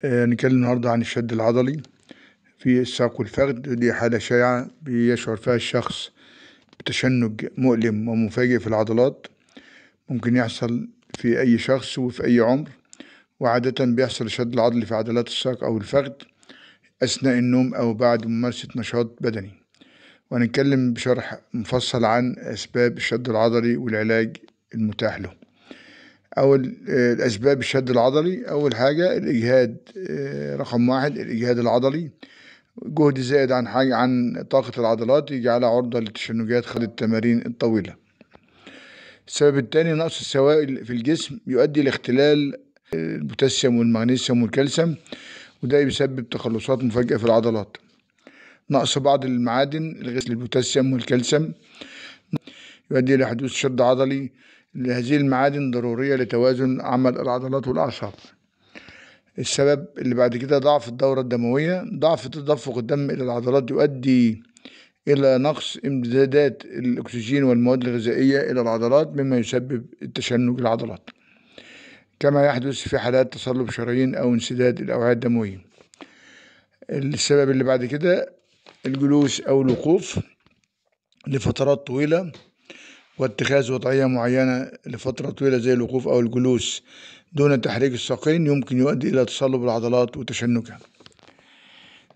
نتكلم النهاردة عن الشد العضلي في الساق والفخذ. ودي حالة شائعة بيشعر فيها الشخص بتشنج مؤلم ومفاجئ في العضلات. ممكن يحصل في أي شخص وفي أي عمر، وعادة بيحصل الشد العضلي في عضلات الساق أو الفخذ أثناء النوم أو بعد ممارسة نشاط بدني. وهنتكلم بشرح مفصل عن أسباب الشد العضلي والعلاج المتاح له. أول الأسباب الشد العضلي، أول حاجة الإجهاد. رقم واحد الإجهاد العضلي، جهد زائد عن طاقة العضلات يجعلها عرضة للتشنجات خلال التمارين الطويلة. السبب الثاني نقص السوائل في الجسم يؤدي لاختلال البوتاسيوم والمغنيسيوم والكالسيوم، وده بيسبب تقلصات مفاجئة في العضلات. نقص بعض المعادن الغير البوتاسيوم والكالسيوم يؤدي إلى حدوث شد عضلي. هذه المعادن ضرورية لتوازن عمل العضلات والأعصاب. السبب اللي بعد كده ضعف الدورة الدموية. ضعف تدفق الدم إلى العضلات يؤدي إلى نقص امدادات الأكسجين والمواد الغذائية إلى العضلات، مما يسبب التشنج العضلات، كما يحدث في حالات تصلب شرايين أو انسداد الأوعية الدموية. السبب اللي بعد كده الجلوس أو الوقوف لفترات طويلة، واتخاذ وضعية معينة لفترة طويلة زي الوقوف أو الجلوس دون تحريك الساقين يمكن يؤدي إلى تصلب العضلات وتشنجها.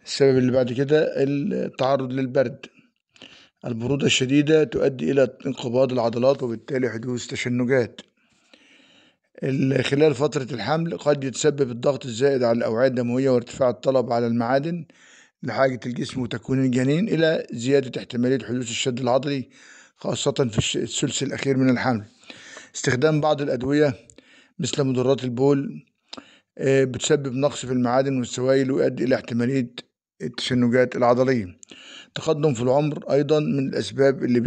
السبب اللي بعد كده التعرض للبرد. البرودة الشديدة تؤدي إلى انقباض العضلات وبالتالي حدوث تشنجات. خلال فترة الحمل قد يتسبب الضغط الزائد على الأوعية الدموية وارتفاع الطلب على المعادن لحاجة الجسم وتكوين الجنين إلى زيادة احتمالية حدوث الشد العضلي، خاصة في الثلث الأخير من الحمل. استخدام بعض الأدوية مثل مضرات البول بتسبب نقص في المعادن والسوائل ويؤدي إلى احتمالية التشنجات العضلية. تقدم في العمر أيضا من الأسباب اللي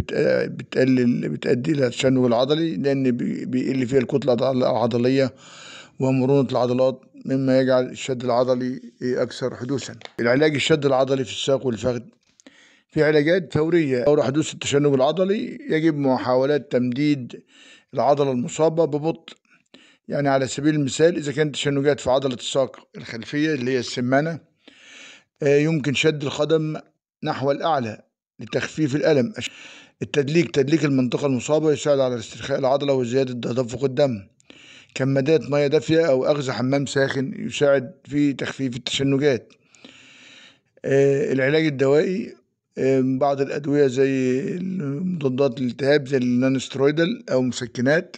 بتؤدي إلى التشنج العضلي، لأن بيقل فيها الكتلة العضلية ومرونة العضلات، مما يجعل الشد العضلي أكثر حدوثا. العلاج الشد العضلي في الساق والفخذ، في علاجات فورية. فور حدوث التشنج العضلي يجب محاولات تمديد العضلة المصابة ببطء. يعني على سبيل المثال إذا كانت تشنجات في عضلة الساق الخلفية اللي هي السمانة، يمكن شد القدم نحو الأعلى لتخفيف الألم. تدليك المنطقة المصابة يساعد على استرخاء العضلة وزيادة تدفق الدم. كمادات مياه دافية أو أخذ حمام ساخن يساعد في تخفيف التشنجات. العلاج الدوائي، بعض الأدوية زي مضادات الالتهاب زي النانسترويدال أو مسكنات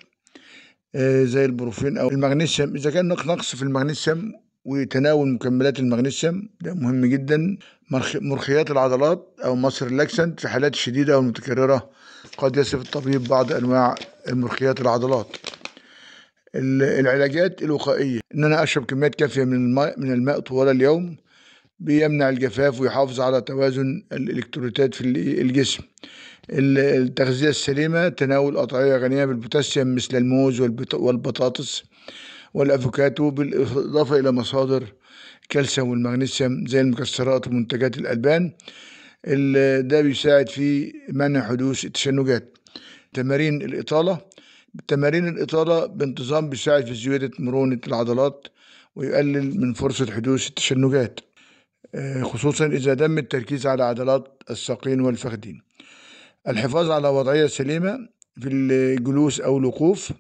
زي البروفين أو المغنيسيوم. إذا كان نقص في المغنيسيوم وتناول مكملات المغنيسيوم ده مهم جدا. مرخيات العضلات أو مصر اللاكسنت في حالات شديدة أو متكررة قد يصف الطبيب بعض أنواع المرخيات العضلات. العلاجات الوقائية، إن أنا أشرب كميات كافية من الماء طوال اليوم، بيمنع الجفاف ويحافظ على توازن الإلكتروليتات في الجسم. التغذية السليمة، تناول أطعمة غنية بالبوتاسيوم مثل الموز والبطاطس والأفوكاتو، بالإضافة إلى مصادر الكالسيوم والمغنيسيوم زي المكسرات ومنتجات الألبان. ده بيساعد في منع حدوث التشنجات. تمارين الإطالة بانتظام بيساعد في زيادة مرونة العضلات ويقلل من فرصة حدوث التشنجات، خصوصا إذا تم التركيز على عضلات الساقين والفخذين. الحفاظ على وضعية سليمة في الجلوس أو الوقوف،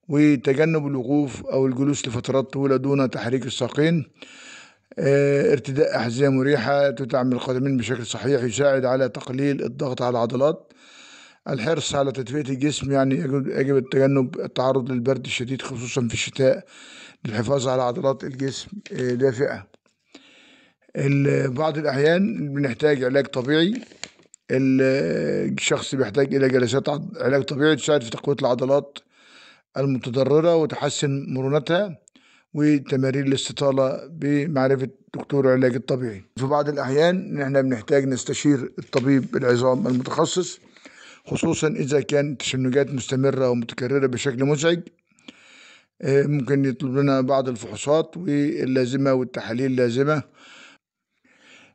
وتجنب الوقوف أو الجلوس لفترات طويلة دون تحريك الساقين. ارتداء أحذية مريحة تدعم القدمين بشكل صحيح يساعد على تقليل الضغط على العضلات. الحرص على تدفئة الجسم، يعني يجب التجنب التعرض للبرد الشديد خصوصا في الشتاء للحفاظ على عضلات الجسم دافئة. بعض الأحيان بنحتاج علاج طبيعي. الشخص بيحتاج إلى جلسات علاج طبيعي تساعد في تقوية العضلات المتضررة وتحسن مرونتها، وتمارين الاستطالة بمعرفة دكتور العلاج الطبيعي. في بعض الأحيان نحن بنحتاج نستشير الطبيب العظام المتخصص، خصوصا إذا كانت تشنجات مستمرة ومتكررة بشكل مزعج. ممكن يطلب لنا بعض الفحوصات واللازمة والتحاليل اللازمة.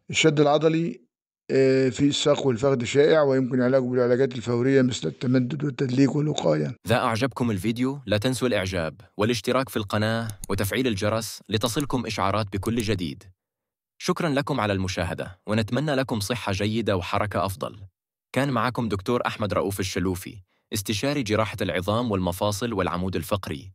الشد العضلي في الساق والفخذ شائع، ويمكن علاجه بالعلاجات الفورية مثل التمدد والتدليك والوقاية. إذا أعجبكم الفيديو لا تنسوا الإعجاب والاشتراك في القناة وتفعيل الجرس لتصلكم إشعارات بكل جديد. شكراً لكم على المشاهدة، ونتمنى لكم صحة جيدة وحركة أفضل. كان معكم دكتور أحمد رؤوف الشلوفي، استشاري جراحة العظام والمفاصل والعمود الفقري.